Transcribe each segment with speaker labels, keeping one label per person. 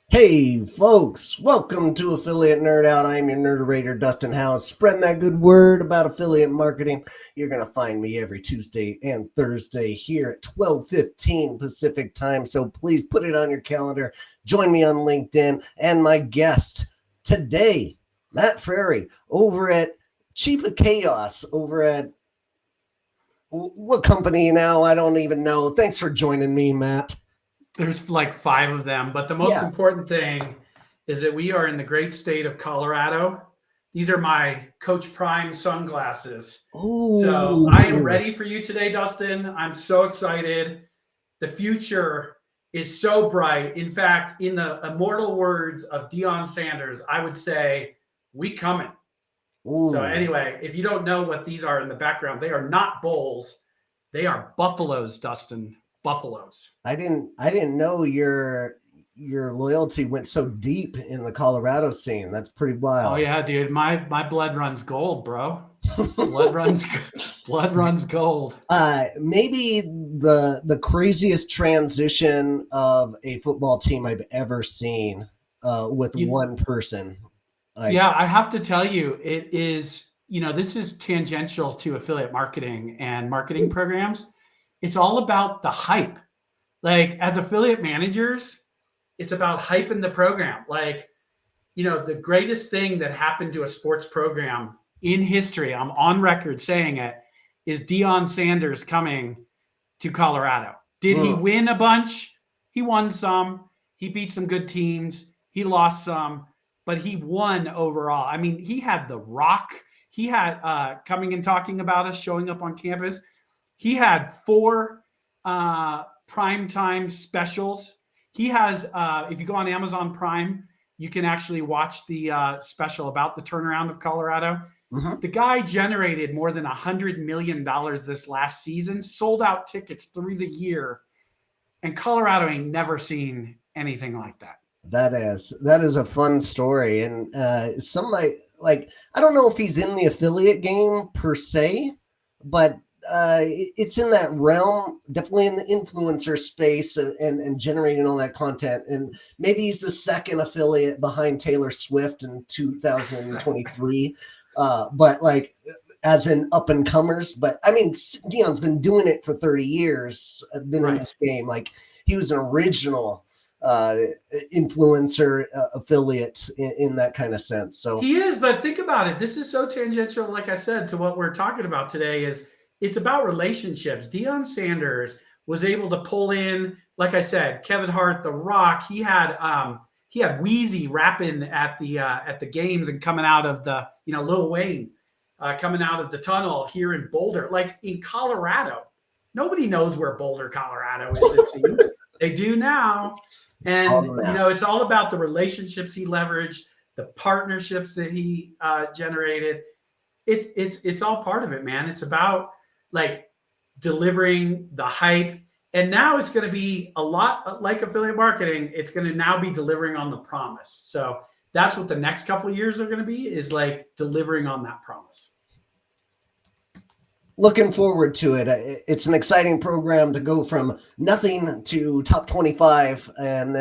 Speaker 1: Hey folks, welcome to Affiliate Nerd Out. I'm your nerderator, Dustin House. Spreading that good word about affiliate marketing. You're going to find me every Tuesday and Thursday here at 12:15 Pacific time. So please put it on your calendar. Join me on LinkedIn. And my guest today, Matt Frary, over at Chief of Chaos, over at what company now? I don't even know. Thanks for joining me, Matt.
Speaker 2: There's like five of them, but the most
Speaker 1: Yeah.
Speaker 2: important thing is that we are in the great state of Colorado. These are my Coach Prime sunglasses. So I am
Speaker 1: Oh,
Speaker 2: ready for you today, Dustin. I'm so excited. The future is so bright. In fact, in the immortal words of Deion Sanders, I would say, we coming. So
Speaker 1: oh.
Speaker 2: anyway, if you don't know what these are in the background, they are not bulls. They are buffaloes, Dustin. Buffaloes.
Speaker 1: I didn't know your loyalty went so deep in the Colorado scene. That's pretty
Speaker 2: Oh
Speaker 1: wild.
Speaker 2: yeah, dude. My blood runs gold, bro. Blood runs blood runs gold.
Speaker 1: Maybe the craziest transition of a football team I've ever seen with
Speaker 2: You,
Speaker 1: one person. Like,
Speaker 2: yeah, I have to tell you, it is, this is tangential to affiliate marketing and marketing programs. It's all about the hype. Like as affiliate managers, it's about hyping the program. Like, the greatest thing that happened to a sports program in history, I'm on record saying it, is Deion Sanders coming to Colorado. Did he
Speaker 1: mm,
Speaker 2: win a bunch? He won some. He beat some good teams. He lost some, but he won overall. I mean, he had The Rock. He had coming and talking about us, showing up on campus. He had four primetime specials. He has, if you go on Amazon Prime, you can actually watch the special about the turnaround of Colorado.
Speaker 1: mhm.
Speaker 2: The guy generated more than $100 million this last season, sold out tickets through the year, and Colorado ain't never seen anything like that.
Speaker 1: That is a fun story, and like I don't know if he's in the affiliate game per se, but it's in that realm, definitely in the influencer space and generating all that content. And maybe he's the second affiliate behind Taylor Swift in 2023, but like as in up and comers. But I mean, Dion's been doing it for 30 years, been in
Speaker 2: Right.
Speaker 1: this game. Like he was an original uh, influencer affiliate in that kind of sense. So,
Speaker 2: He is, but think about it. This is so tangential, like I said, to what we're talking about today. Is it's about relationships. Deion Sanders was able to pull in, like I said, Kevin Hart, The Rock. He had Wheezy rapping at the games and coming out of the Lil Wayne coming out of the tunnel here in Boulder, like in Colorado. Nobody knows where Boulder, Colorado is. It seems they do now,
Speaker 1: on
Speaker 2: and
Speaker 1: the map.
Speaker 2: it's all about the relationships he leveraged, the partnerships that he generated. It's all part of it, man. It's about like delivering the hype, and now it's going to be a lot like affiliate marketing. It's going to now be delivering on the promise. So that's what the next couple of years are going to be, is like delivering on that promise.
Speaker 1: Looking forward to it. It's an exciting program to go from nothing to top 25 and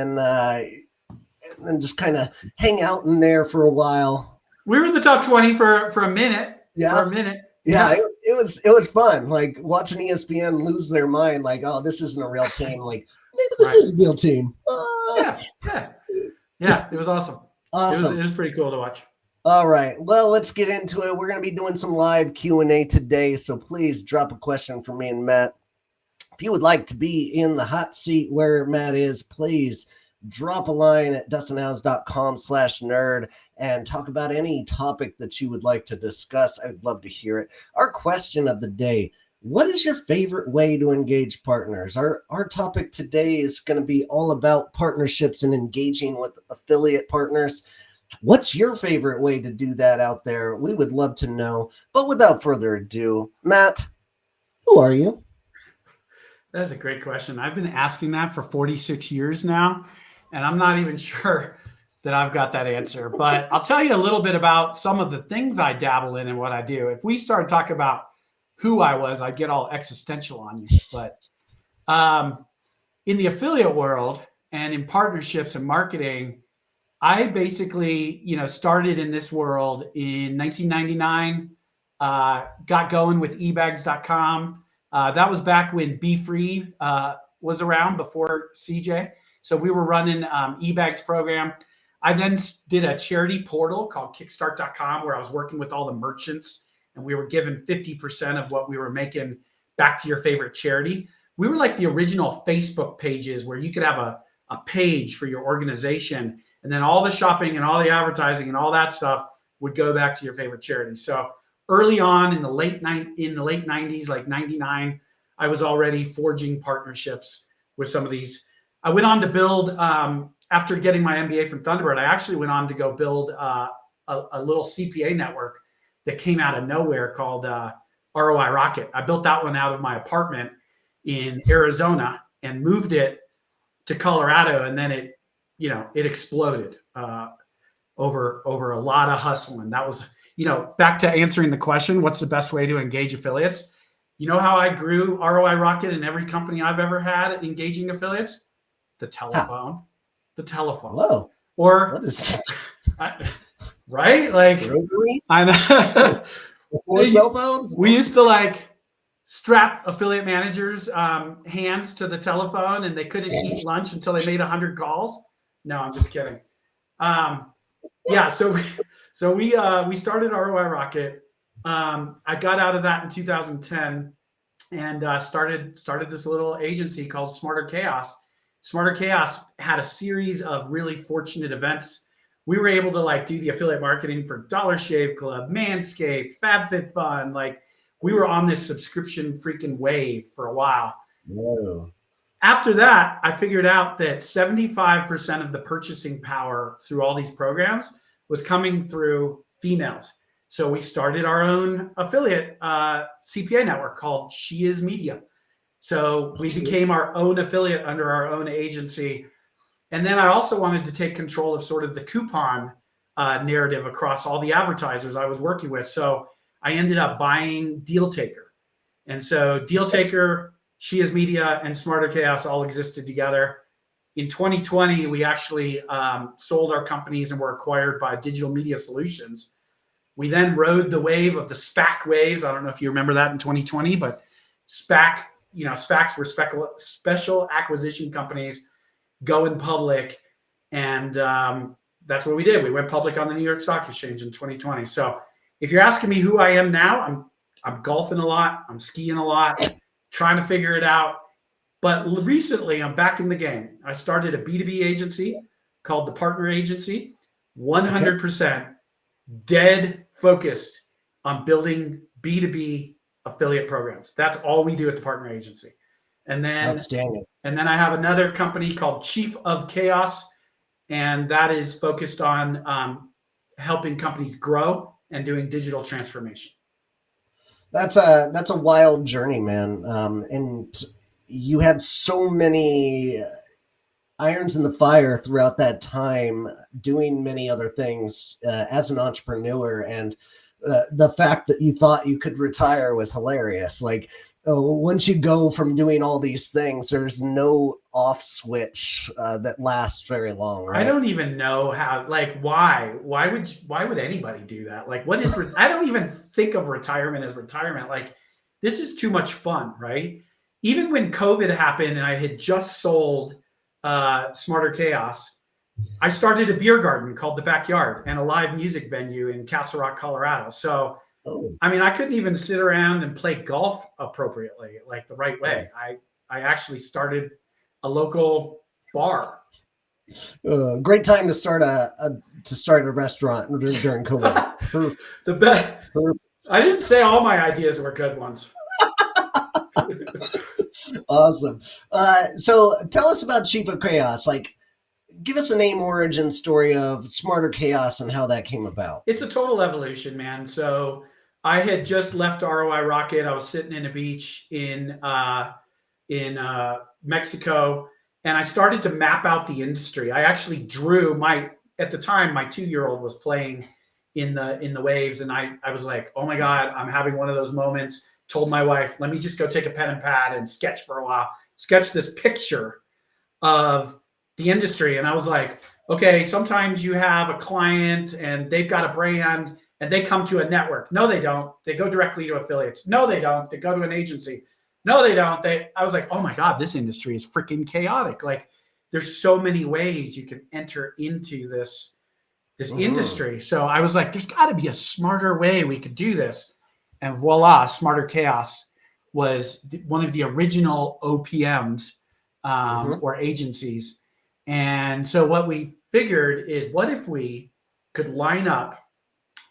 Speaker 1: just kind of hang out in there for a while.
Speaker 2: We were in the top 20 for a minute. For
Speaker 1: Yeah.
Speaker 2: a minute,
Speaker 1: Yeah,
Speaker 2: yeah.
Speaker 1: it was fun. Like watching ESPN lose their mind, like, oh, this isn't a real team. Like maybe this
Speaker 2: Right.
Speaker 1: is a real team.
Speaker 2: Yeah. Yeah. Yeah. It was awesome. It
Speaker 1: Awesome.
Speaker 2: was pretty cool to watch.
Speaker 1: All right. Well, let's get into it. We're going to be doing some live Q&A today, so please drop a question for me and Matt. If you would like to be in the hot seat where Matt is, please drop a line at dustinhouse.com/nerd and talk about any topic that you would like to discuss. I would love to hear it. Our question of the day: what is your favorite way to engage partners? Our topic today is going to be all about partnerships and engaging with affiliate partners. What's your favorite way to do that out there? We would love to know. But without further ado, Matt, who are you?
Speaker 2: That's a great question. I've been asking that for 46 years now, and I'm not even sure that I've got that answer. But I'll tell you a little bit about some of the things I dabble in and what I do. If we start talking about who I was, I'd get all existential on you. But in the affiliate world and in partnerships and marketing, I basically, started in this world in 1999, got going with ebags.com. That was back when Be Free was around before CJ. So we were running eBags program. I then did a charity portal called kickstart.com where I was working with all the merchants and we were giving 50% of what we were making back to your favorite charity. We were like the original Facebook pages where you could have a page for your organization, and then all the shopping and all the advertising and all that stuff would go back to your favorite charity. So early on in the late 90s, like 99, I was already forging partnerships with some of these. I went on to build, after getting my MBA from Thunderbird, I actually went on to go build a little CPA network that came out of nowhere called ROI Rocket. I built that one out of my apartment in Arizona and moved it to Colorado, and then it exploded over a lot of hustling. That was, back to answering the question, what's the best way to engage affiliates? You know how I grew ROI Rocket in every company I've ever had engaging affiliates? The telephone. Huh. The telephone.
Speaker 1: Whoa.
Speaker 2: Or
Speaker 1: what is
Speaker 2: right? Like I know.
Speaker 1: Before cell phones?
Speaker 2: We used to like strap affiliate managers' hands to the telephone, and they couldn't eat lunch until they made 100 calls. No, I'm just kidding. Yeah, so we started ROI Rocket. I got out of that in 2010 and started this little agency called Smarter Chaos. Smarter Chaos had a series of really fortunate events. We were able to like do the affiliate marketing for Dollar Shave Club, Manscaped, FabFitFun. Like we were on this subscription freaking wave for a while.
Speaker 1: Whoa.
Speaker 2: After that, I figured out that 75% of the purchasing power through all these programs was coming through females. So we started our own affiliate CPA network called She Is Media. So we became our own affiliate under our own agency. And then I also wanted to take control of sort of the coupon narrative across all the advertisers I was working with. So I ended up buying Deal Taker. And so Deal Taker, She Is Media, and Smarter Chaos all existed together. In 2020, we actually sold our companies and were acquired by Digital Media Solutions. We then rode the wave of the SPAC waves. I don't know if you remember that in 2020, but SPACs were special acquisition companies going public. And that's what we did. We went public on the New York Stock Exchange in 2020. So if you're asking me who I am now, I'm golfing a lot. I'm skiing a lot, trying to figure it out. But recently, I'm back in the game. I started a B2B agency called the Partner Agency, 100% dead focused on building B2B affiliate programs. That's all we do at the Partner Agency. And then,
Speaker 1: outstanding.
Speaker 2: And then I have another company called Chief of Chaos, and that is focused on helping companies grow and doing digital transformation.
Speaker 1: That's a wild journey, man. And you had so many irons in the fire throughout that time, doing many other things as an entrepreneur. And the fact that you thought you could retire was hilarious. Like, once you go from doing all these things, there's no off switch that lasts very long, right?
Speaker 2: I don't even know how, like, why would anybody do that? Like, what is, I don't even think of retirement as retirement. Like, this is too much fun, right? Even when COVID happened and I had just sold Smarter Chaos, I started a beer garden called The Backyard and a live music venue in Castle Rock, Colorado. So, I mean, I couldn't even sit around and play golf appropriately, like the right way. I actually started a local bar.
Speaker 1: Great time to start a restaurant during COVID.
Speaker 2: The best. I didn't say all my ideas were good ones.
Speaker 1: Awesome. So tell us about Chief of Chaos. Like, give us a name origin story of Smarter Chaos and how that came about.
Speaker 2: It's a total evolution, man. So I had just left ROI Rocket. I was sitting in a beach in Mexico, and I started to map out the industry. I actually drew at the time, my 2-year-old was playing in the waves, and I was like, oh my God, I'm having one of those moments. Told my wife, let me just go take a pen and pad and sketch for a while. Sketch this picture of the industry. And I was like, okay, sometimes you have a client and they've got a brand and they come to a network. No, they don't. They go directly to affiliates. No, they don't. They go to an agency. No, they don't. I was like, oh my God, this industry is freaking chaotic. Like there's so many ways you can enter into this industry. So I was like, there's got to be a smarter way we could do this. And voila, Smarter Chaos was one of the original OPMs or agencies. And so what we figured is, what if we could line up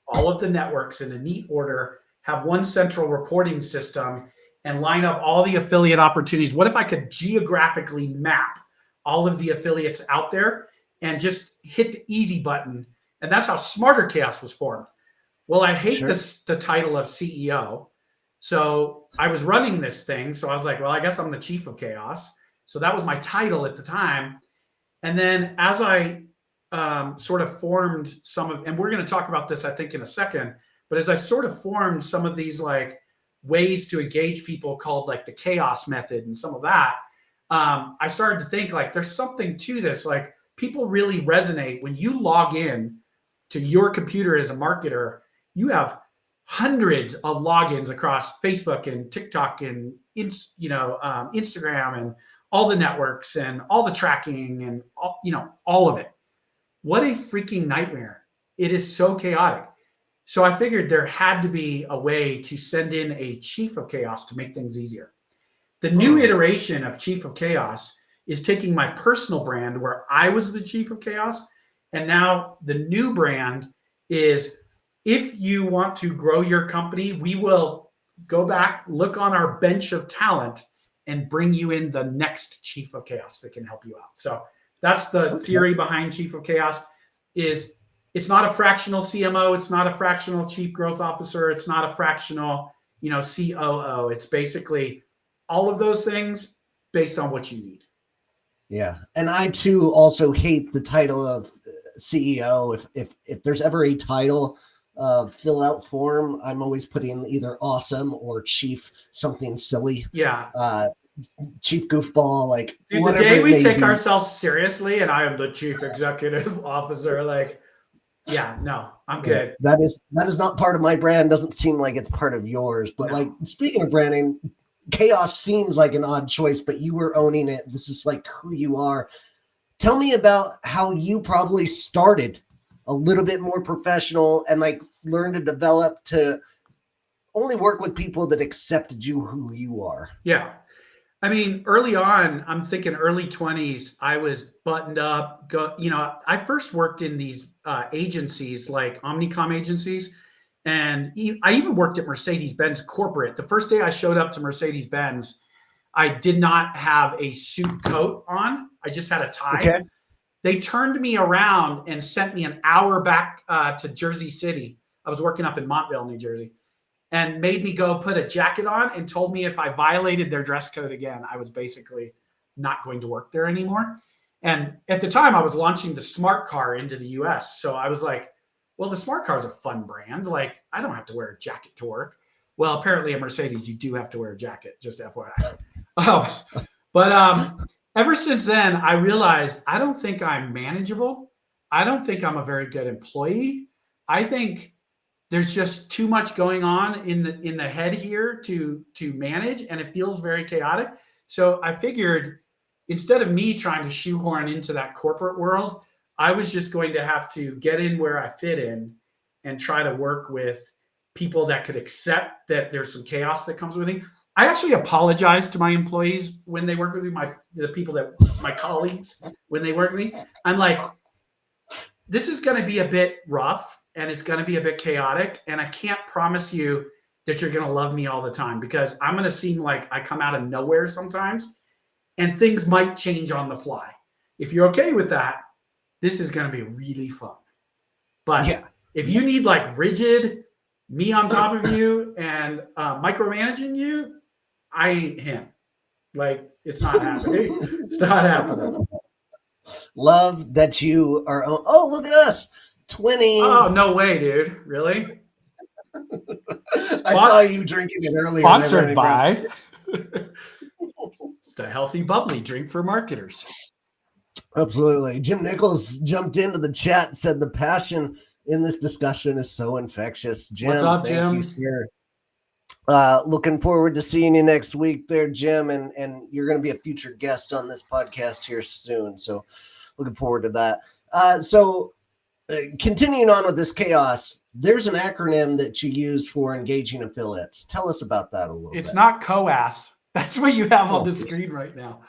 Speaker 2: all of the networks in a neat order, have one central reporting system, and line up all the affiliate opportunities? What if I could geographically map all of the affiliates out there and just hit the easy button? And that's how Smarter Chaos was formed. Well, I hate the title of CEO. So I was running this thing. So I was like, well, I guess I'm the chief of chaos. So that was my title at the time. And then as I sort of formed some of, and we're going to talk about this, I think, in a second, but as I sort of formed some of these like ways to engage people called like the chaos method and some of that, I started to think like there's something to this. Like people really resonate when you log in to your computer as a marketer. You have hundreds of logins across Facebook and TikTok and Instagram and all the networks and all the tracking and all of it. What a freaking nightmare. It is so chaotic. So I figured there had to be a way to send in a chief of chaos to make things easier. The new iteration of chief of chaos is taking my personal brand where I was the chief of chaos. And now the new brand is, if you want to grow your company, we will go back, look on our bench of talent, and bring you in the next chief of chaos that can help you out. So that's the theory behind chief of chaos. Is it's not a fractional CMO, it's not a fractional chief growth officer, it's not a fractional, COO. It's basically all of those things based on what you need.
Speaker 1: Yeah. And I too also hate the title of CEO. If there's ever a title fill out form, I'm always putting either awesome or chief something silly.
Speaker 2: Yeah.
Speaker 1: Chief goofball, like
Speaker 2: dude, the day we take ourselves seriously and I am the chief executive officer, like, yeah, no, I'm good.
Speaker 1: That is not part of my brand. Doesn't seem like it's part of yours. But like, speaking of branding, chaos seems like an odd choice, but you were owning it. This is like who you are. Tell me about how you probably started a little bit more professional and like learned to develop to only work with people that accepted you who you are.
Speaker 2: Yeah. I mean, early on, I'm thinking early 20s, I was buttoned up. I first worked in these agencies like Omnicom agencies. And I even worked at Mercedes-Benz corporate. The first day I showed up to Mercedes-Benz, I did not have a suit coat on. I just had a tie. Okay. They turned me around and sent me an hour back to Jersey City. I was working up in Montville, New Jersey, and made me go put a jacket on and told me if I violated their dress code again, I was basically not going to work there anymore. And at the time I was launching the smart car into the US. So I was like, well, the smart car is a fun brand. Like, I don't have to wear a jacket to work. Well, apparently at Mercedes, you do have to wear a jacket, just FYI. But ever since then, I realized I don't think I'm manageable. I don't think I'm a very good employee. I think there's just too much going on in the head here to manage, and it feels very chaotic. So I figured instead of me trying to shoehorn into that corporate world, I was just going to have to get in where I fit in and try to work with people that could accept that there's some chaos that comes with it. I actually apologize to my employees when they work with me, my colleagues, when they work with me. I'm like, this is going to be a bit rough and it's going to be a bit chaotic. And I can't promise you that you're going to love me all the time, because I'm going to seem like I come out of nowhere sometimes and things might change on the fly. If you're okay with that, this is going to be really fun. But if you need like rigid, me on top of you and micromanaging you, I ain't him. Like, it's not happening. It's not happening.
Speaker 1: Love that you are. Oh, look at us. 20.
Speaker 2: Oh, no way, dude. Really?
Speaker 1: I saw you drinking it earlier.
Speaker 2: Sponsored by. It's the healthy, bubbly drink for marketers.
Speaker 1: Absolutely. Jim Nichols jumped into the chat and said the passion in this discussion is so infectious.
Speaker 2: What's
Speaker 1: Jim,
Speaker 2: up,
Speaker 1: thank you,
Speaker 2: Jim?
Speaker 1: sir. Looking forward to seeing you next week there, Jim. And you're going to be a future guest on this podcast here soon. So looking forward to that. Continuing on with this chaos, there's an acronym that you use for engaging affiliates. Tell us about that a little bit.
Speaker 2: It's not COAS. That's what you have on the screen right now.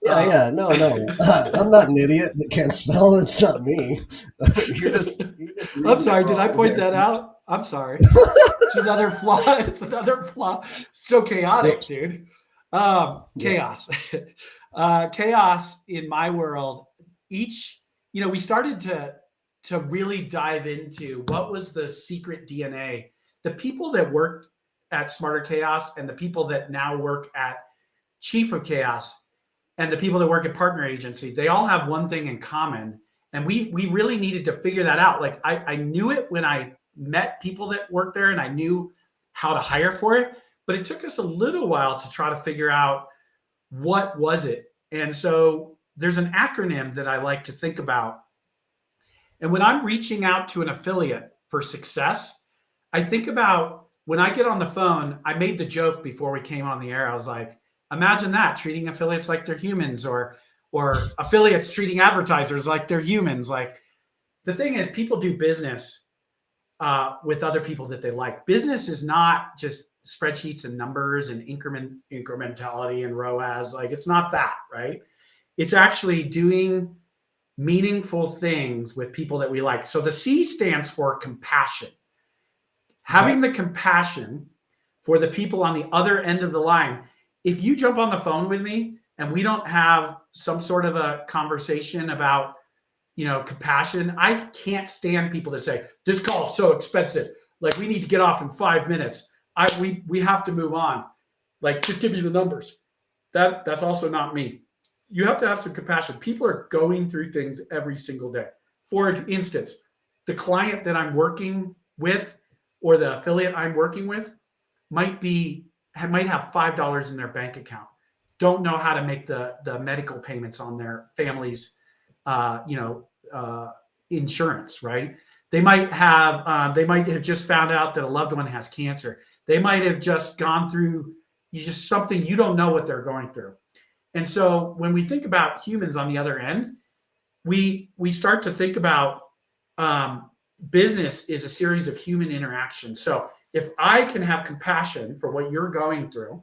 Speaker 1: Yeah. No. I'm not an idiot that can't spell. It's not me. you're just
Speaker 2: I'm sorry. Did I point that out? I'm sorry. It's another flaw. It's another flaw. So chaotic, dude. Chaos. Chaos in my world. We started to really dive into what was the secret DNA. The people that worked at Smarter Chaos and the people that now work at Chief of Chaos and the people that work at Partner Agency, they all have one thing in common. And we really needed to figure that out. Like I knew it when I met people that worked there and I knew how to hire for it, but it took us a little while to try to figure out what was it. And so there's an acronym that I like to think about. And when I'm reaching out to an affiliate for success, I think about when I get on the phone, I made the joke before we came on the air. I was like, imagine that, treating affiliates like they're humans, or affiliates treating advertisers like they're humans. Like, the thing is, people do business with other people that they like. Business is not just spreadsheets and numbers and incrementality and ROAS. Like, it's not that, right? It's actually doing meaningful things with people that we like. So the C stands for compassion. Having the compassion for the people on the other end of the line. If you jump on the phone with me and we don't have some sort of a conversation about, compassion, I can't stand people that say, this call is so expensive. Like, we need to get off in 5 minutes. We have to move on. Like, just give me the numbers. That's also not me. You have to have some compassion. People are going through things every single day. For instance, the client that I'm working with or the affiliate I'm working with might have $5 in their bank account. Don't know how to make the medical payments on their family's, insurance, right? They might have just found out that a loved one has cancer. They might have just gone through something, you don't know what they're going through. And so when we think about humans on the other end, we start to think about business is a series of human interactions. So if I can have compassion for what you're going through,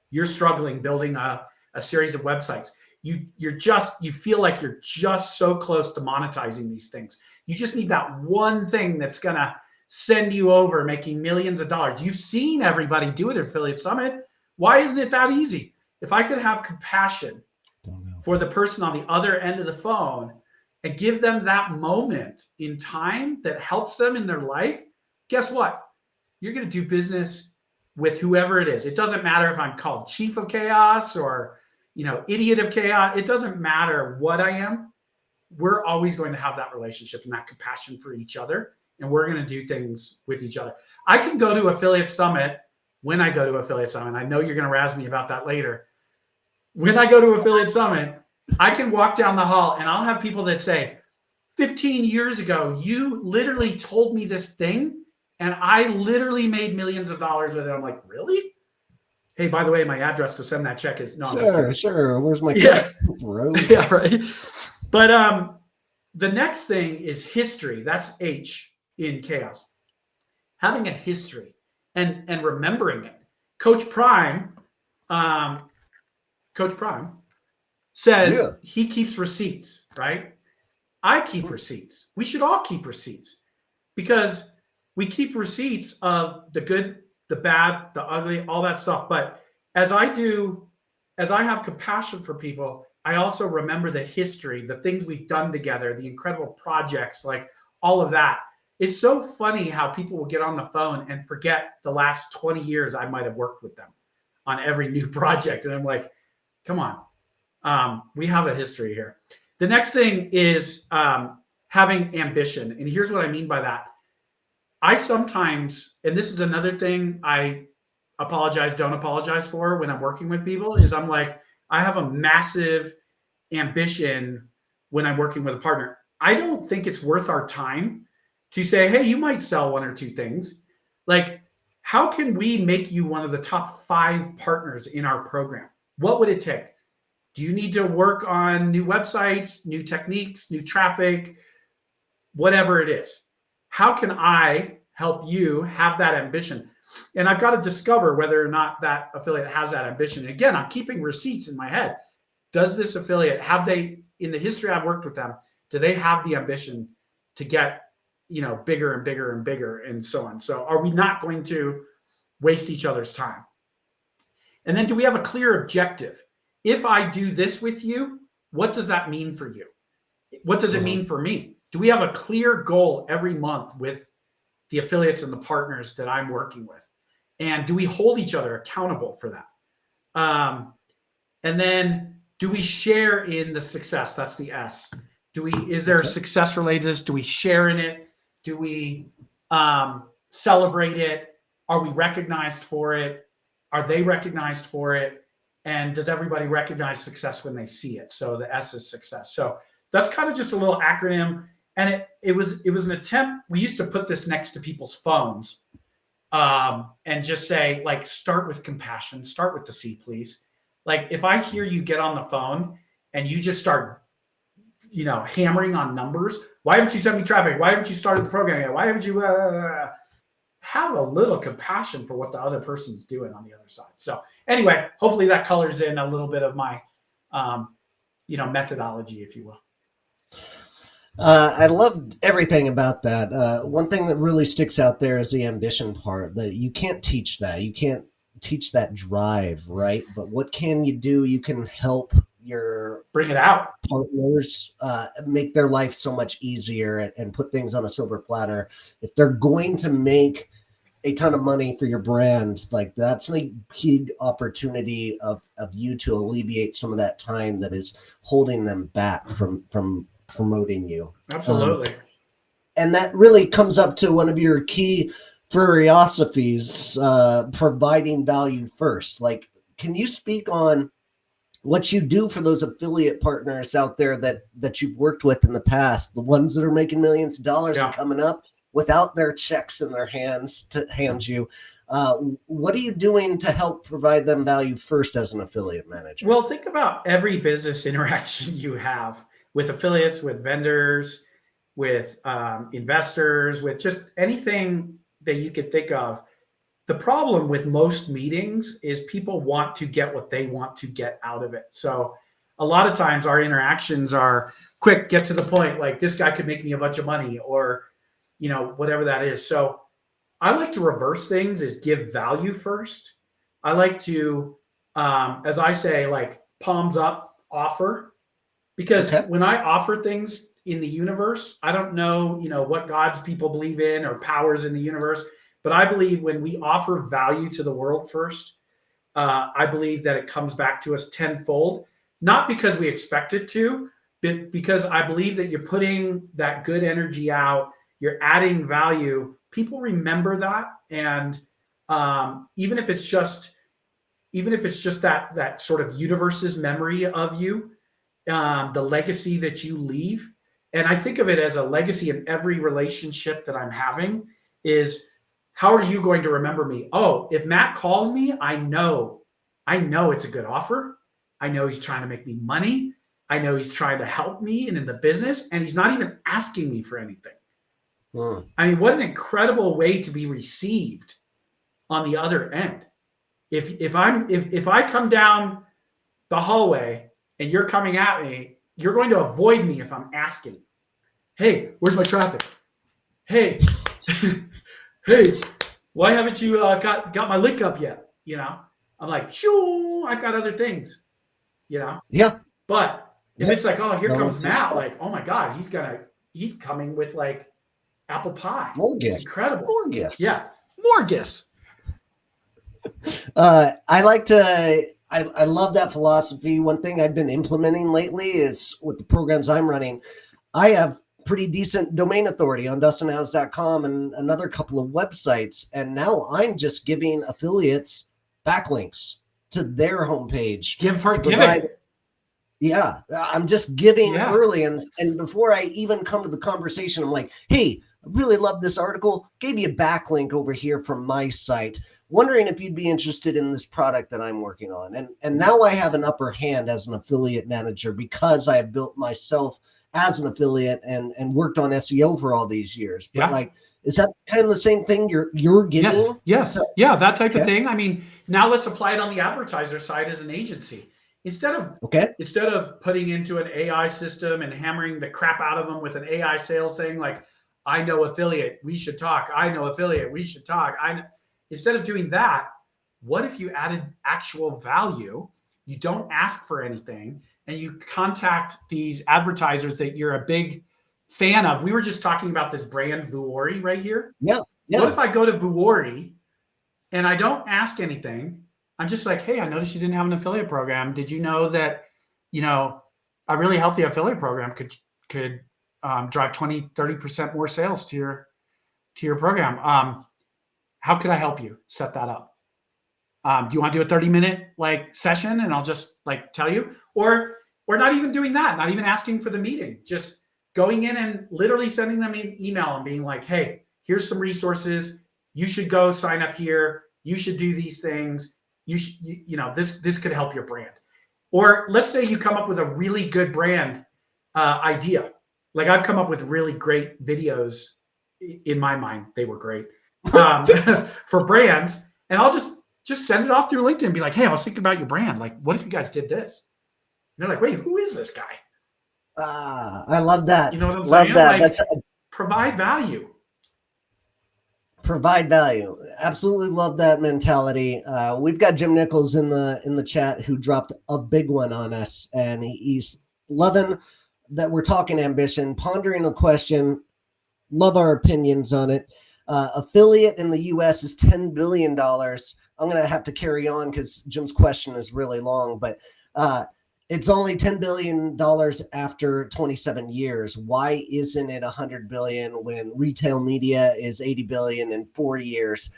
Speaker 2: you're struggling building a series of websites. You feel like you're just so close to monetizing these things. You just need that one thing that's going to send you over making millions of dollars. You've seen everybody do it at Affiliate Summit. Why isn't it that easy? If I could have compassion for the person on the other end of the phone and give them that moment in time that helps them in their life, guess what? You're going to do business with whoever it is. It doesn't matter if I'm called Chief of Chaos or, Idiot of Chaos. It doesn't matter what I am. We're always going to have that relationship and that compassion for each other. And we're going to do things with each other. I can go to Affiliate Summit when I go to Affiliate Summit. I know you're going to razz me about that later. When I go to Affiliate Summit, I can walk down the hall and I'll have people that say, 15 years ago, you literally told me this thing and I literally made millions of dollars with it. I'm like, really? Hey, by the way, my address to send that check is
Speaker 1: Sure. Where's my
Speaker 2: road? Yeah, right. But the next thing is history. That's H in chaos. Having a history and remembering it. Coach Prime says he keeps receipts, right? I keep receipts. We should all keep receipts because we keep receipts of the good, the bad, the ugly, all that stuff. But as I have compassion for people, I also remember the history, the things we've done together, the incredible projects, like all of that. It's so funny how people will get on the phone and forget the last 20 years I might have worked with them on every new project. And I'm like, come on. We have a history here. The next thing is having ambition. And here's what I mean by that. I sometimes, and this is another thing I don't apologize for when I'm working with people, is I'm like, I have a massive ambition when I'm working with a partner. I don't think it's worth our time to say, hey, you might sell one or two things. Like, how can we make you one of the top 5 partners in our program? What would it take? Do you need to work on new websites, new techniques, new traffic, whatever it is? How can I help you have that ambition? And I've got to discover whether or not that affiliate has that ambition. And again, I'm keeping receipts in my head. Does this affiliate, have they, in the history I've worked with them, do they have the ambition to get, bigger and bigger and bigger and so on? So are we not going to waste each other's time? And then do we have a clear objective? If I do this with you, what does that mean for you? What does it mean for me? Do we have a clear goal every month with the affiliates and the partners that I'm working with? And do we hold each other accountable for that? And then do we share in the success? That's the S. Is there success related? Do we share in it? Do we celebrate it? Are we recognized for it? Are they recognized for it? And does everybody recognize success when they see it? So the S is success. So that's kind of just a little acronym. And it was an attempt. We used to put this next to people's phones and just say, like, start with compassion, start with the C, please. Like, if I hear you get on the phone and you just start, hammering on numbers, why haven't you sent me traffic? Why haven't you started the program yet? Why haven't you have a little compassion for what the other person's doing on the other side? So anyway, hopefully that colors in a little bit of my, methodology, if you will.
Speaker 1: I loved everything about that. One thing that really sticks out there is the ambition part, that you can't teach that. You can't teach that drive, right? But what can you do? You can help your
Speaker 2: bring it out
Speaker 1: partners make their life so much easier and put things on a silver platter. If they're going to make a ton of money for your brand, like, that's a key opportunity of you to alleviate some of that time that is holding them back from promoting you.
Speaker 2: Absolutely.
Speaker 1: And that really comes up to one of your key philosophies, providing value first. Like, can you speak on what you do for those affiliate partners out there that you've worked with in the past, the ones that are making millions of dollars and coming up without their checks in their hands to hand you? What are you doing to help provide them value first as an affiliate manager?
Speaker 2: Well, think about every business interaction you have with affiliates, with vendors, with investors, with just anything that you could think of. The problem with most meetings is people want to get what they want to get out of it. So a lot of times our interactions are quick, get to the point, like, this guy could make me a bunch of money, or, whatever that is. So I like to reverse things, is give value first. I like to, as I say, like, palms up, offer. Because when I offer things in the universe, I don't know, what God's people believe in or powers in the universe, but I believe when we offer value to the world first, I believe that it comes back to us tenfold, not because we expect it to, but because I believe that you're putting that good energy out, you're adding value. People remember that. And even if it's just that sort of universe's memory of you, the legacy that you leave. And I think of it as a legacy in every relationship that I'm having is, how are you going to remember me? Oh, if Matt calls me, I know it's a good offer. I know he's trying to make me money. I know he's trying to help me and in the business, and he's not even asking me for anything. I mean, what an incredible way to be received on the other end. If I come down the hallway and you're coming at me, you're going to avoid me if I'm asking, hey, where's my traffic? Hey, hey, why haven't you got my link up yet? I'm like, shoo, I've got other things,
Speaker 1: Yeah.
Speaker 2: But if it's like, oh, here comes Matt, like, oh my God, he's coming with like apple pie.
Speaker 1: More gifts.
Speaker 2: It's incredible.
Speaker 1: More gifts.
Speaker 2: Yeah. More gifts.
Speaker 1: I love that philosophy. One thing I've been implementing lately is, with the programs I'm running, I have pretty decent domain authority on dustinhouse.com and another couple of websites. And now I'm just giving affiliates backlinks to their homepage.
Speaker 2: Give it.
Speaker 1: Yeah, I'm just giving
Speaker 2: Yeah.
Speaker 1: early, and before I even come to the conversation, I'm like, "Hey, I really love this article. Gave you a backlink over here from my site. Wondering if you'd be interested in this product that I'm working on." And now I have an upper hand as an affiliate manager because I have built myself as an affiliate and worked on SEO for all these years. But
Speaker 2: Yeah.
Speaker 1: like, is that kind of the same thing you're
Speaker 2: Yes.
Speaker 1: getting?
Speaker 2: Yes.
Speaker 1: So
Speaker 2: Yeah. That type of
Speaker 1: okay,
Speaker 2: thing. I mean, now let's apply it on the advertiser side as an agency. Instead of
Speaker 1: okay,
Speaker 2: instead of putting into an AI system and hammering the crap out of them with an AI sales thing like, I know affiliate, we should talk. I know affiliate, we should talk. Instead of doing that, what if you added actual value? You don't ask for anything and you contact these advertisers that you're a big fan of. We were just talking about this brand Vuori right here.
Speaker 1: yeah,
Speaker 2: What
Speaker 1: yeah.
Speaker 2: if I go to Vuori and I don't ask anything? I'm just like, hey, I noticed you didn't have an affiliate program. Did you know that, you know, a really healthy affiliate program could drive 20, 30% more sales to your program? How could I help you set that up? Do you want to do a 30-minute like session and I'll just like tell you? Or not even doing that, not even asking for the meeting, just going in and literally sending them an email and being like, hey, here's some resources. You should go sign up here. You should do these things. This could help your brand. Or let's say you come up with a really good brand idea. Like I've come up with really great videos in my mind. They were great um, for brands. And I'll just send it off through LinkedIn and be like, hey, I was thinking about your brand. Like, what if you guys did this? And they're like, wait, who is this guy?
Speaker 1: I love that.
Speaker 2: You know what I'm
Speaker 1: Love
Speaker 2: saying?
Speaker 1: that.
Speaker 2: Like,
Speaker 1: That's
Speaker 2: provide value.
Speaker 1: provide value. Absolutely love that mentality. We've got Jim Nichols in the chat who dropped a big one on us, and he's loving that we're talking ambition, pondering the question. Love our opinions on it. Affiliate in the U.S. is $10 billion. I'm going to have to carry on because Jim's question is really long, but it's only $10 billion after 27 years. Why isn't it 100 billion when retail media is 80 billion in 4 years?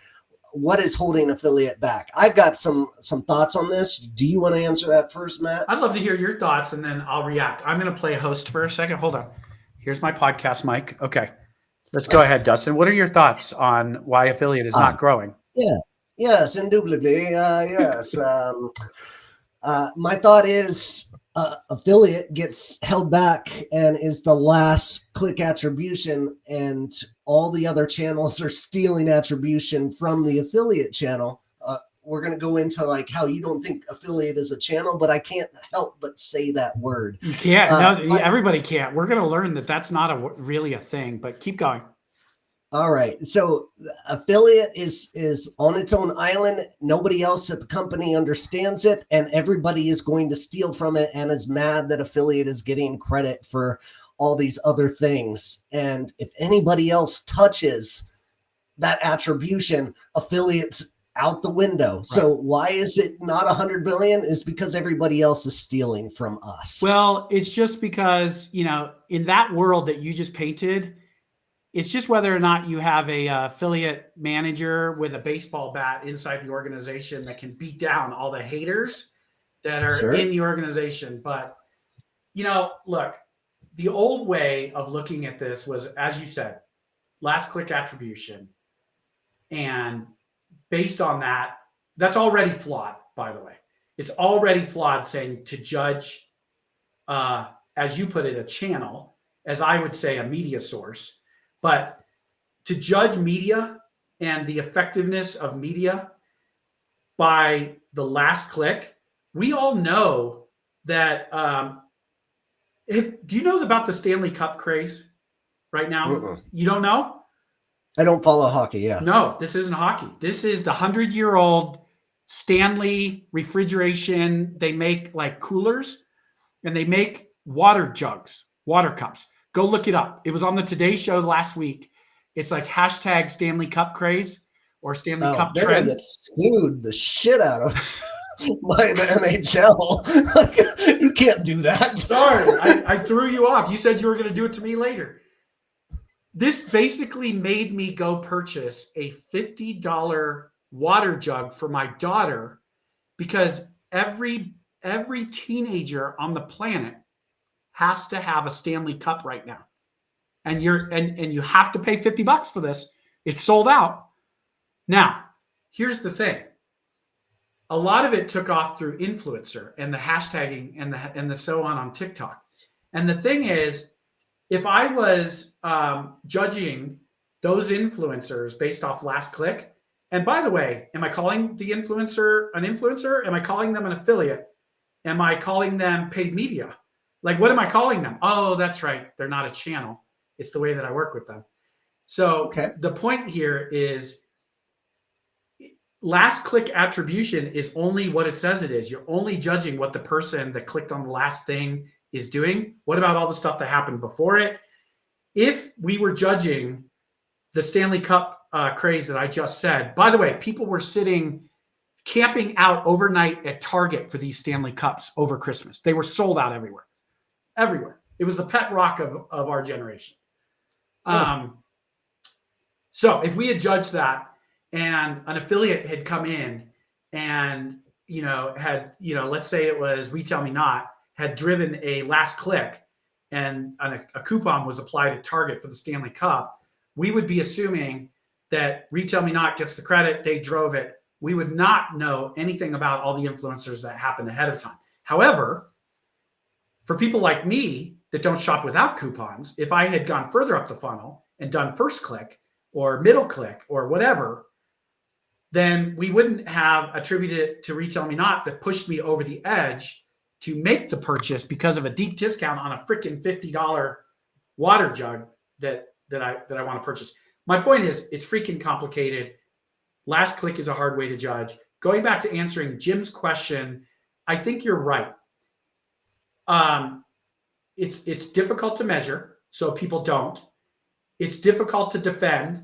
Speaker 1: What is holding affiliate back? I've got some thoughts on this. Do you want to answer that first, Matt?
Speaker 2: I'd love to hear your thoughts and then I'll react. I'm going to play host for a second. Hold on. Here's my podcast mic. Okay. Let's go ahead, Dustin. What are your thoughts on why affiliate is
Speaker 1: Uh,
Speaker 2: not growing?
Speaker 1: yeah, yes, indubitably. Yes. My thought is affiliate gets held back and is the last click attribution, and all the other channels are stealing attribution from the affiliate channel. We're going to go into like how you don't think affiliate is a channel, but I can't help but say that word.
Speaker 2: You can't. No,
Speaker 1: But
Speaker 2: everybody can't. We're going to learn that that's not really a thing, but keep going.
Speaker 1: all right. So affiliate is on its own island. Nobody else at the company understands it, and everybody is going to steal from it and is mad that affiliate is getting credit for all these other things. And if anybody else touches that attribution, affiliates out the window.
Speaker 2: Right.
Speaker 1: So why is it not 100 billion? Is because everybody else is stealing from us.
Speaker 2: Well, it's just because, in that world that you just painted, it's just whether or not you have a affiliate manager with a baseball bat inside the organization that can beat down all the haters that are
Speaker 1: Sure.
Speaker 2: in the organization. But, look, the old way of looking at this was, as you said, last click attribution. And based on that, that's already flawed, by the way. It's already flawed saying to judge, as you put it, a channel, as I would say, a media source. But to judge media and the effectiveness of media by the last click, we all know that. Do you know about the Stanley Cup craze right now? You don't know?
Speaker 1: I don't follow hockey. Yeah.
Speaker 2: No, this isn't hockey. This is the 100-year-old Stanley refrigeration. They make like coolers and they make water jugs, water cups. Go look it up. It was on the Today Show last week. It's like hashtag Stanley Cup craze or Stanley Cup
Speaker 1: They're gonna
Speaker 2: trend.
Speaker 1: get sued the shit out of by the NHL. Like, you can't do that.
Speaker 2: Sorry, I threw you off. You said you were going to do it to me later. This basically made me go purchase a $50 water jug for my daughter because every every teenager on the planet has to have a Stanley Cup right now. And you have to pay $50 for this. It's sold out. Now, here's the thing. A lot of it took off through influencer and the hashtagging and the so on TikTok. And the thing is, if I was judging those influencers based off last click, and by the way, am I calling the influencer an influencer? Am I calling them an affiliate? Am I calling them paid media? Like, what am I calling them? Oh, that's right. They're not a channel. It's the way that I work with them. So the point here is last click attribution is only what it says it is. You're only judging what the person that clicked on the last thing is doing. What about all the stuff that happened before it? If we were judging the Stanley Cup craze that I just said, by the way, people were camping out overnight at Target for these Stanley Cups over Christmas. They were sold out everywhere. Everywhere. It was the pet rock of our generation. So if we had judged that and an affiliate had come in and, let's say it was Retail Me Not, had driven a last click and a coupon was applied at Target for the Stanley Cup, we would be assuming that Retail Me Not gets the credit, they drove it. We would not know anything about all the influencers that happened ahead of time. However, for people like me that don't shop without coupons, if I had gone further up the funnel and done first click or middle click or whatever, then we wouldn't have attributed it to Retail Me Not that pushed me over the edge to make the purchase because of a deep discount on a freaking $50 water jug that I want to purchase. My point is, it's freaking complicated. Last click is a hard way to judge. Going back to answering Jim's question, I think you're right. It's difficult to measure, so people don't. It's difficult to defend.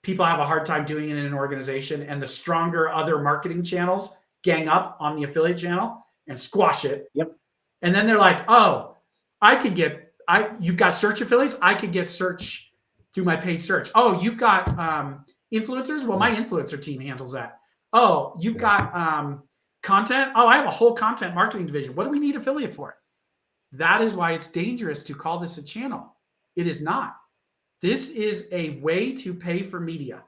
Speaker 2: People have a hard time doing it in an organization, and the stronger other marketing channels gang up on the affiliate channel and squash it.
Speaker 1: Yep.
Speaker 2: And then they're like, oh, you've got search affiliates. I could get search through my paid search. Oh, you've got influencers. Well, my influencer team handles that. Oh, you've got content. Oh, I have a whole content marketing division. What do we need affiliate for? That is why it's dangerous to call this a channel. It is not. This is a way to pay for media.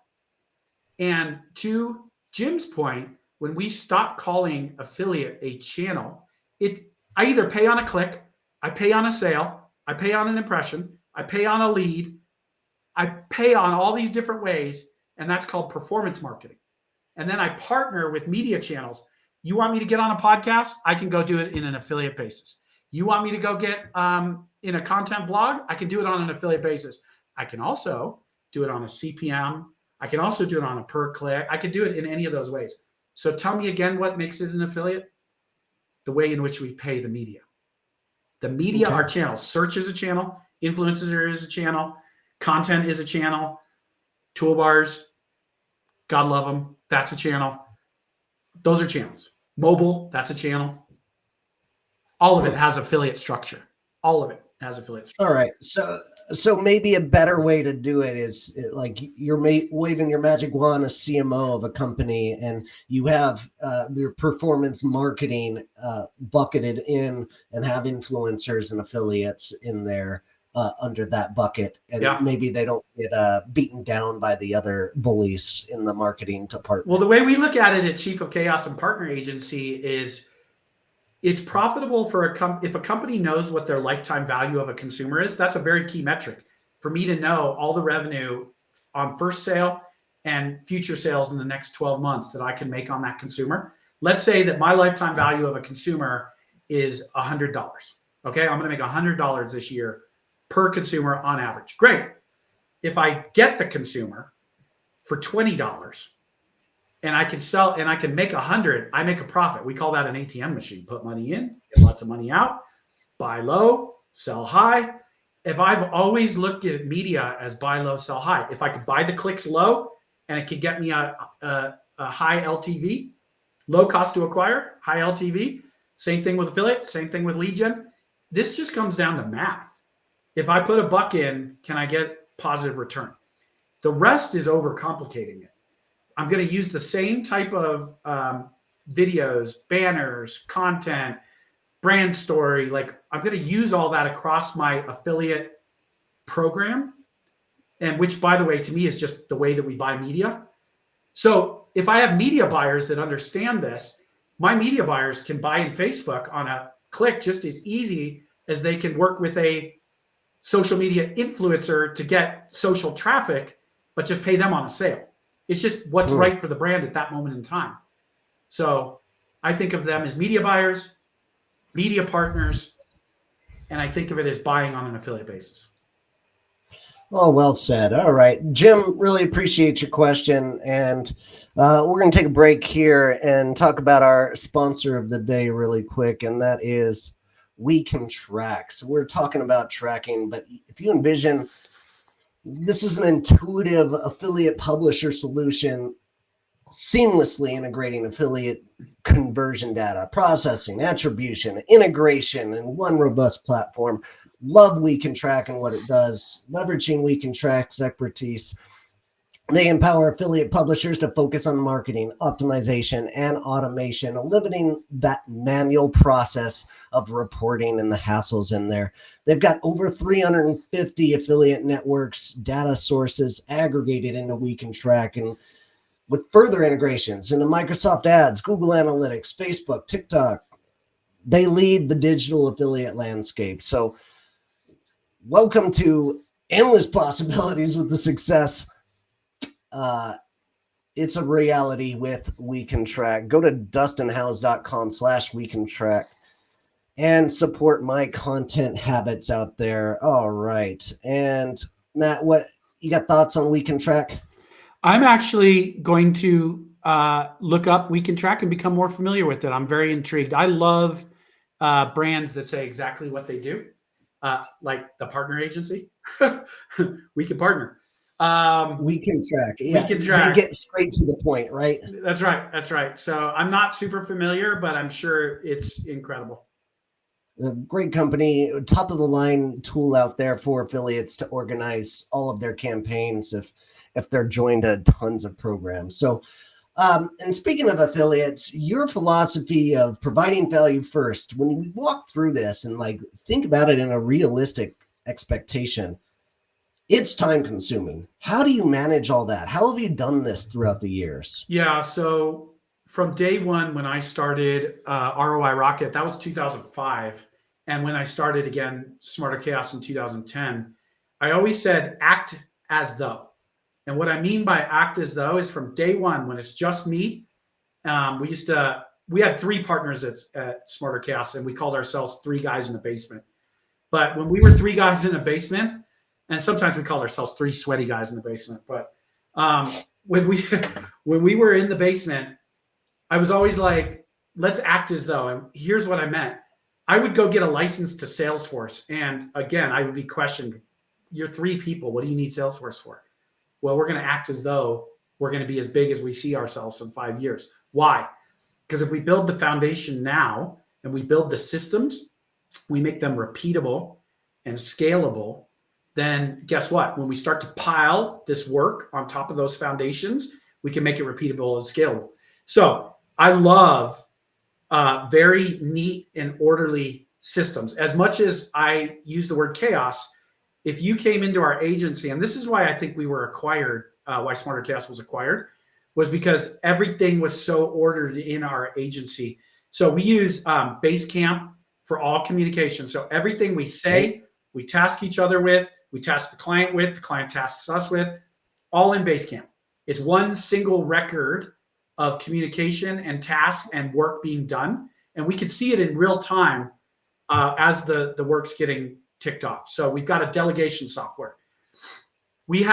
Speaker 2: And to Jim's point, when we stop calling affiliate a channel, I either pay on a click, I pay on a sale, I pay on an impression, I pay on a lead, I pay on all these different ways, and that's called performance marketing. And then I partner with media channels. You want me to get on a podcast? I can go do it in an affiliate basis. You want me to go get in a content blog? I can do it on an affiliate basis. I can also do it on a CPM. I can also do it on a per click. I could do it in any of those ways. So tell me again what makes it an affiliate? The way in which we pay the media. The media are channels. Search is a channel. Influencer is a channel. Content is a channel. Toolbars, God love them. That's a channel. Those are channels. Mobile, that's a channel. All of it has affiliate structure. All of it has affiliate structure.
Speaker 1: All right. So maybe a better way to do it is like you're waving your magic wand as CMO of a company, and you have your performance marketing bucketed in and have influencers and affiliates in there under that bucket. And maybe they don't get beaten down by the other bullies in the marketing department.
Speaker 2: Well, the way we look at it at Chief of Chaos and Partner Agency is it's profitable for if a company knows what their lifetime value of a consumer is. That's a very key metric for me to know all the revenue on first sale and future sales in the next 12 months that I can make on that consumer. Let's say that my lifetime value of a consumer is $100. Okay, I'm going to make $100 this year per consumer on average. Great. If I get the consumer for $20 and I can sell and I can make 100, I make a profit. We call that an ATM machine. Put money in, get lots of money out, buy low, sell high. If I've always looked at media as buy low, sell high, if I could buy the clicks low and it could get me a high LTV, low cost to acquire, high LTV, same thing with affiliate, same thing with lead gen. This just comes down to math. If I put $1 in, can I get positive return? The rest is overcomplicating it. I'm going to use the same type of videos, banners, content, brand story. Like I'm going to use all that across my affiliate program. And which, by the way, to me is just the way that we buy media. So if I have media buyers that understand this, my media buyers can buy in Facebook on a click just as easy as they can work with a social media influencer to get social traffic, but just pay them on a sale. It's just what's right for the brand at that moment in time. So I think of them as media buyers, media partners, and I think of it as buying on an affiliate basis.
Speaker 1: Oh, well said. All right, Jim, really appreciate your question. And we're going to take a break here and talk about our sponsor of the day really quick, and that is We Can Track. So we're talking about tracking, but if you envision, this is an intuitive affiliate publisher solution seamlessly integrating affiliate conversion data, processing, attribution, integration in one robust platform. Love We Can Track and what it does, leveraging We Can Track's expertise. They empower affiliate publishers to focus on marketing, optimization, and automation, eliminating that manual process of reporting and the hassles in there. They've got over 350 affiliate networks, data sources aggregated into We Can Track, and with further integrations into Microsoft Ads, Google Analytics, Facebook, TikTok, they lead the digital affiliate landscape. So welcome to endless possibilities with the success. It's a reality with We Can Track. Go to dustinhouse.com/wecantrack and support my content habits out there. All right. And Matt, what you got thoughts on We Can Track?
Speaker 2: I'm actually going to look up We Can Track and become more familiar with it. I'm very intrigued. I love brands that say exactly what they do, like the partner agency. We can partner.
Speaker 1: We Can Track.
Speaker 2: We
Speaker 1: Yeah,
Speaker 2: Can Track.
Speaker 1: They get straight to the point, right?
Speaker 2: That's right. That's right. So I'm not super familiar, but I'm sure it's incredible.
Speaker 1: A great company, top of the line tool out there for affiliates to organize all of their campaigns if they're joined to tons of programs. So, and speaking of affiliates, your philosophy of providing value first, when you walk through this and like think about it in a realistic expectation, it's time consuming. How do you manage all that? How have you done this throughout the years?
Speaker 2: Yeah. So from day one, when I started ROI Rocket, that was 2005. And when I started again, Smarter Chaos in 2010, I always said, act as though. And what I mean by act as though is from day one, when it's just me, we had three partners at Smarter Chaos, and we called ourselves three guys in the basement. But when we were three guys in the basement, and sometimes we called ourselves three sweaty guys in the basement, but when we were in the basement, I was always like, let's act as though. And here's what I meant. I would go get a license to Salesforce, and again, I would be questioned. You're three people. What do you need Salesforce for? Well, we're going to act as though we're going to be as big as we see ourselves in 5 years. Why? Because if we build the foundation now and we build the systems, we make them repeatable and scalable, then guess what? When we start to pile this work on top of those foundations, we can make it repeatable and scalable. So I love very neat and orderly systems. As much as I use the word chaos, if you came into our agency, and this is why I think we were acquired, why Smarter Chaos was acquired, was because everything was so ordered in our agency. So we use Basecamp for all communication. So everything we say, we task each other with, we task the client tasks us with, all in Basecamp. It's one single record of communication and tasks and work being done. And we can see it in real time as the work's getting ticked off. So we've got a delegation software. We use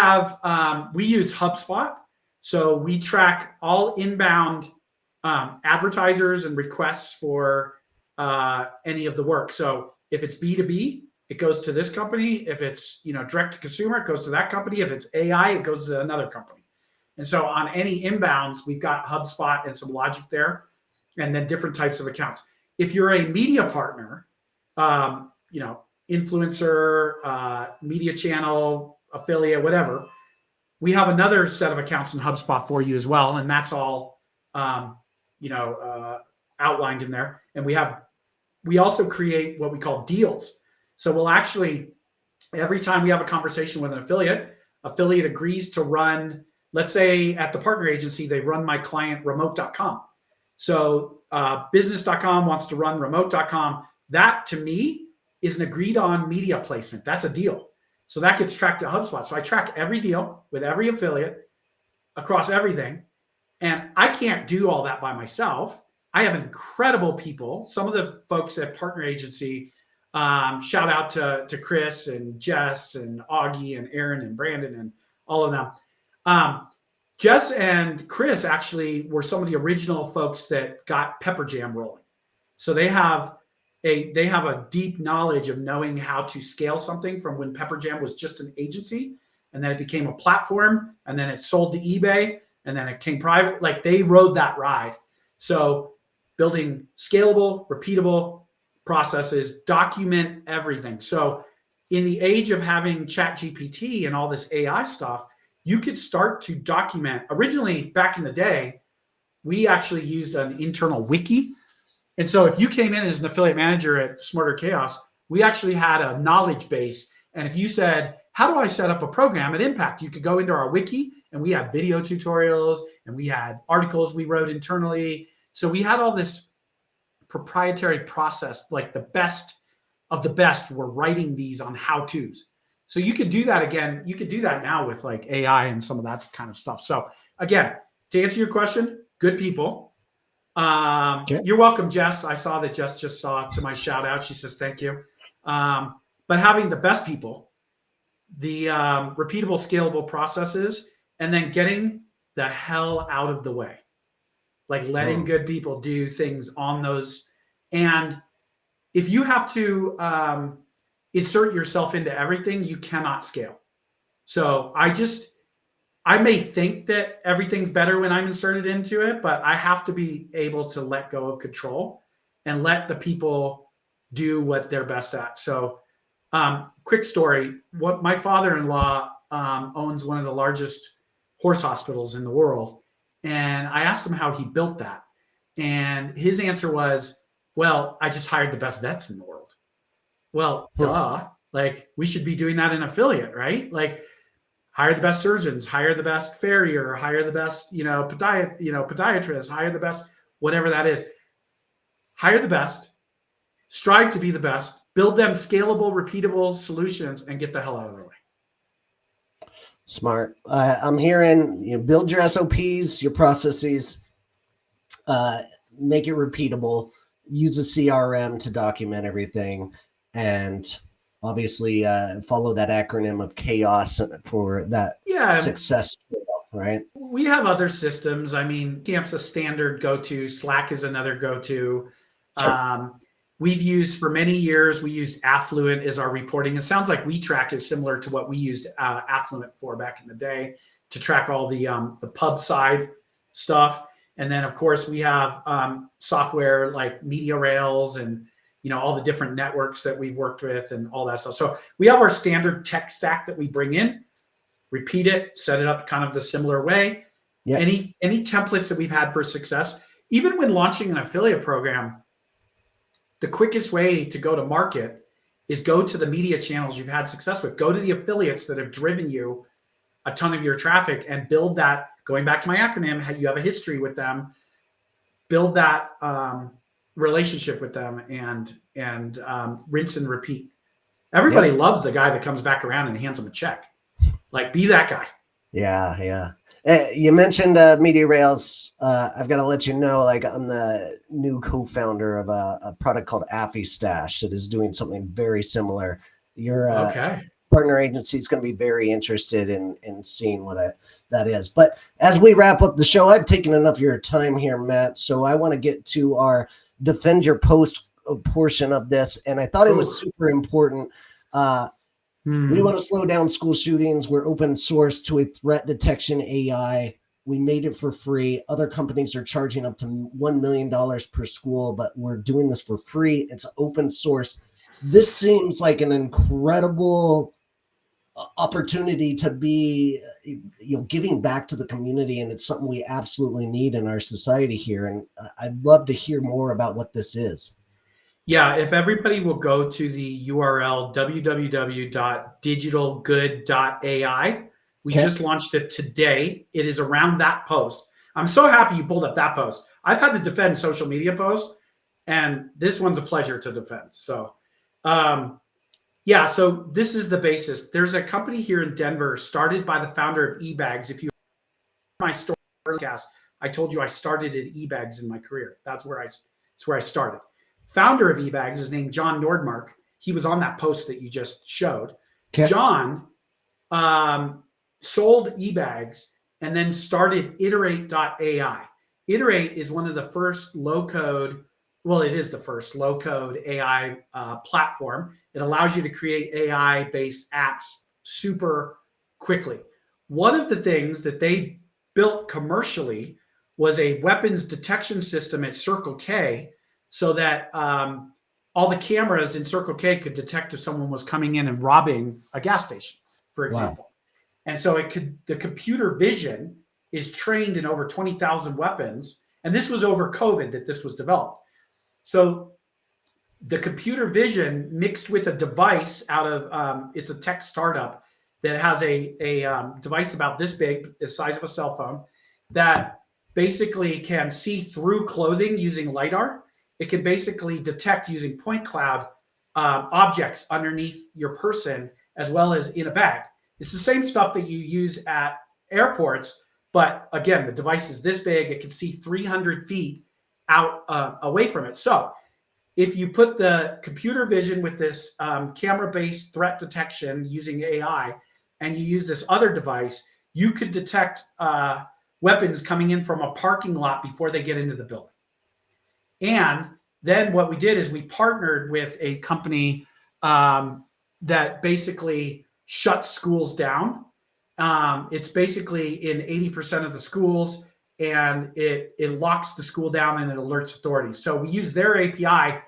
Speaker 2: HubSpot. So we track all inbound advertisers and requests for any of the work. So if it's B2B, it goes to this company. If it's direct to consumer, it goes to that company. If it's AI, it goes to another company. And so on any inbounds, we've got HubSpot and some logic there, and then different types of accounts. If you're a media partner, influencer, media channel, affiliate, whatever, we have another set of accounts in HubSpot for you as well. And that's all, outlined in there. And we have we also create what we call deals. So we'll actually, every time we have a conversation with an affiliate agrees to run, let's say at the partner agency, they run my client remote.com. So business.com wants to run remote.com. That to me is an agreed on media placement. That's a deal. So that gets tracked to HubSpot. So I track every deal with every affiliate across everything. And I can't do all that by myself. I have incredible people. Some of the folks at Partner Agency, shout out to Chris and Jess and Augie and Aaron and Brandon and all of them. Jess and Chris actually were some of the original folks that got Pepper Jam rolling. So they have a deep knowledge of knowing how to scale something from when Pepper Jam was just an agency, and then it became a platform, and then it sold to eBay, and then it came private. Like they rode that ride. So building scalable, repeatable processes, document everything. So in the age of having ChatGPT and all this AI stuff, you could start to document. Originally, back in the day, we actually used an internal wiki. And so if you came in as an affiliate manager at Smarter Chaos, we actually had a knowledge base. And if you said, how do I set up a program at Impact? You could go into our wiki, and we had video tutorials, and we had articles we wrote internally. So we had all this proprietary process, like the best of the best were writing these on how-tos. So you could do that again. You could do that now with like AI and some of that kind of stuff. So again, to answer your question, good people.
Speaker 1: Okay.
Speaker 2: You're welcome, Jess. I saw that Jess just saw to my shout out. She says, thank you. But having the best people, the repeatable, scalable processes, and then getting the hell out of the way, like letting good people do things on those. And if you have to insert yourself into everything, you cannot scale. So I may think that everything's better when I'm inserted into it, but I have to be able to let go of control and let the people do what they're best at. So quick story, what my father-in-law owns one of the largest horse hospitals in the world. And I asked him how he built that. And his answer was, well, I just hired the best vets in the world. Well, duh. Like we should be doing that in affiliate, right? Like hire the best surgeons, hire the best farrier, hire the best, podiatrist, hire the best, whatever that is. Hire the best, strive to be the best, build them scalable, repeatable solutions, and get the hell out of their way.
Speaker 1: Smart. I'm hearing, build your SOPs, your processes, make it repeatable, use a CRM to document everything, and obviously follow that acronym of chaos for that success, right?
Speaker 2: We have other systems. I mean, Camp's a standard go-to. Slack is another go-to. Sure. We've used for many years, we used Affluent as our reporting. It sounds like WeTrack is similar to what we used Affluent for back in the day to track all the pub side stuff. And then, of course, we have software like Media Rails and all the different networks that we've worked with and all that stuff. So we have our standard tech stack that we bring in, repeat it, set it up kind of the similar way. Yep. Any templates that we've had for success, even when launching an affiliate program, the quickest way to go to market is go to the media channels you've had success with. Go to the affiliates that have driven you a ton of your traffic and build that. Going back to my acronym, you have a history with them. Build that relationship with them and rinse and repeat. Everybody loves the guy that comes back around and hands them a check. Like, be that guy.
Speaker 1: Yeah. You mentioned Media Rails. I've got to let you know, like, I'm the new co-founder of a product called AffyStash that is doing something very similar. Your partner agency is going to be very interested in seeing what that is. But as we wrap up the show, I've taken enough of your time here, Matt. So I want to get to our Defend Your Post portion of this. And I thought it was super important. We want to slow down school shootings. We're open source to a threat detection AI. We made it for free. Other companies are charging up to $1 million per school, but we're doing this for free. It's open source. This seems like an incredible opportunity to be, giving back to the community. And it's something we absolutely need in our society here. And I'd love to hear more about what this is.
Speaker 2: Yeah, if everybody will go to the URL www.digitalgood.ai. We
Speaker 1: Okay.
Speaker 2: just launched it today. It is around that post. I'm so happy you pulled up that post. I've had to defend social media posts, and this one's a pleasure to defend. So, um, yeah, so this is the basis. There's a company here in Denver started by the founder of eBags. If you heard my story podcast, I told you I started at eBags in my career. That's where I started. Founder of eBags is named John Nordmark. He was on that post that you just showed.
Speaker 1: Okay.
Speaker 2: John sold eBags and then started iterate.ai. Iterate is one of the first low code, well, it is the first low code AI platform. It allows you to create AI based apps super quickly. One of the things that they built commercially was a weapons detection system at Circle K so that all the cameras in Circle K could detect if someone was coming in and robbing a gas station, for
Speaker 1: Wow.
Speaker 2: example. And so the computer vision is trained in over 20,000 weapons. And this was over COVID that this was developed. So the computer vision mixed with a device out of, it's a tech startup that has a device about this big, the size of a cell phone, that basically can see through clothing using LiDAR. It can basically detect using point cloud objects underneath your person as well as in a bag. It's the same stuff that you use at airports, but again, the device is this big. It can see 300 feet out away from it. So if you put the computer vision with this camera-based threat detection using AI, and you use this other device, you could detect weapons coming in from a parking lot before they get into the building. And then what we did is we partnered with a company that basically shuts schools down. It's basically in 80% of the schools, and it locks the school down and it alerts authorities. So we use their API,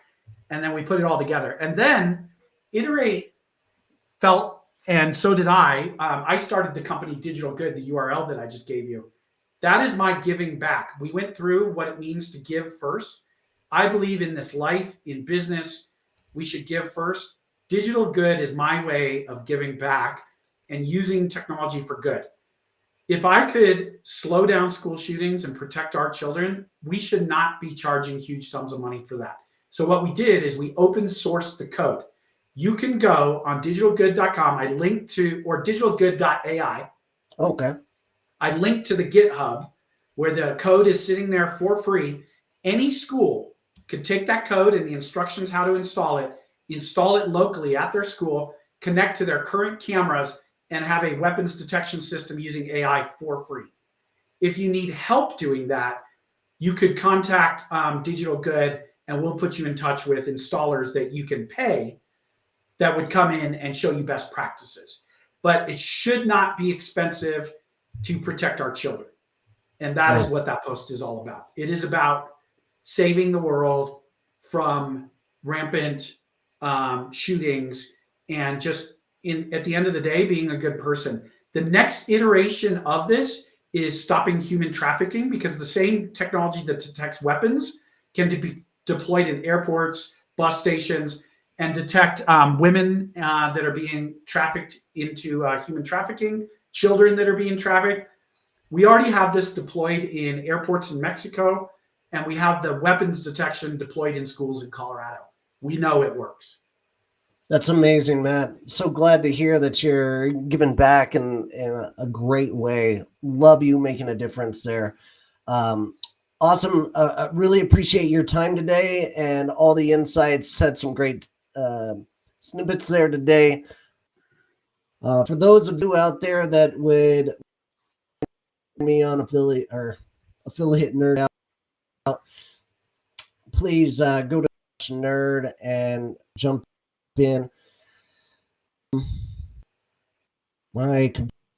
Speaker 2: and then we put it all together. And then Iterate felt, and so did I. I started the company Digital Good, the URL that I just gave you. That is my giving back. We went through what it means to give first. I believe in this life, in business, we should give first. Digital Good is my way of giving back and using technology for good. If I could slow down school shootings and protect our children, we should not be charging huge sums of money for that. So what we did is we open sourced the code. You can go on digitalgood.com. I linked to, or digitalgood.ai.
Speaker 1: Okay.
Speaker 2: I linked to the GitHub where the code is sitting there for free. Any school could take that code and the instructions how to install it locally at their school, connect to their current cameras, and have a weapons detection system using AI for free. If you need help doing that, you could contact Digital Good, and we'll put you in touch with installers that you can pay that would come in and show you best practices. But it should not be expensive to protect our children. And that is what that post is all about. It is about saving the world from rampant shootings and just at the end of the day, being a good person. The next iteration of this is stopping human trafficking, because the same technology that detects weapons can be deployed in airports, bus stations, and detect women that are being trafficked into human trafficking, children that are being trafficked. We already have this deployed in airports in Mexico, and we have the weapons detection deployed in schools in Colorado. We know it works.
Speaker 1: That's amazing, Matt. So glad to hear that you're giving back in a great way. Love you making a difference there. Awesome. I really appreciate your time today and all the insights. Said some great snippets there today. For those of you out there that would me on affiliate nerd out, please go to nerd and jump in. My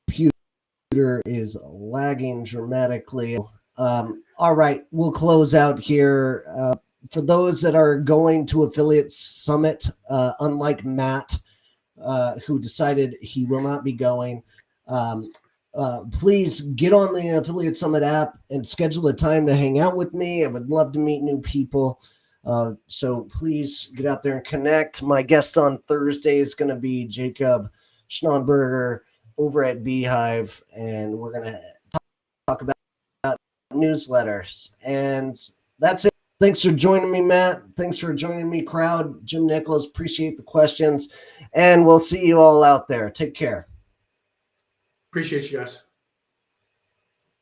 Speaker 1: computer is lagging dramatically. All right, we'll close out here. For those that are going to Affiliate Summit, unlike Matt, who decided he will not be going, please get on the Affiliate Summit app and schedule a time to hang out with me. I would love to meet new people. So please get out there and connect. My guest on Thursday is going to be Jacob Schnonberger over at Beehive, and we're going to talk about newsletters. And that's it. Thanks for joining me, Matt. Thanks for joining me, crowd. Jim Nichols, appreciate the questions. And we'll see you all out there. Take care.
Speaker 2: Appreciate you guys.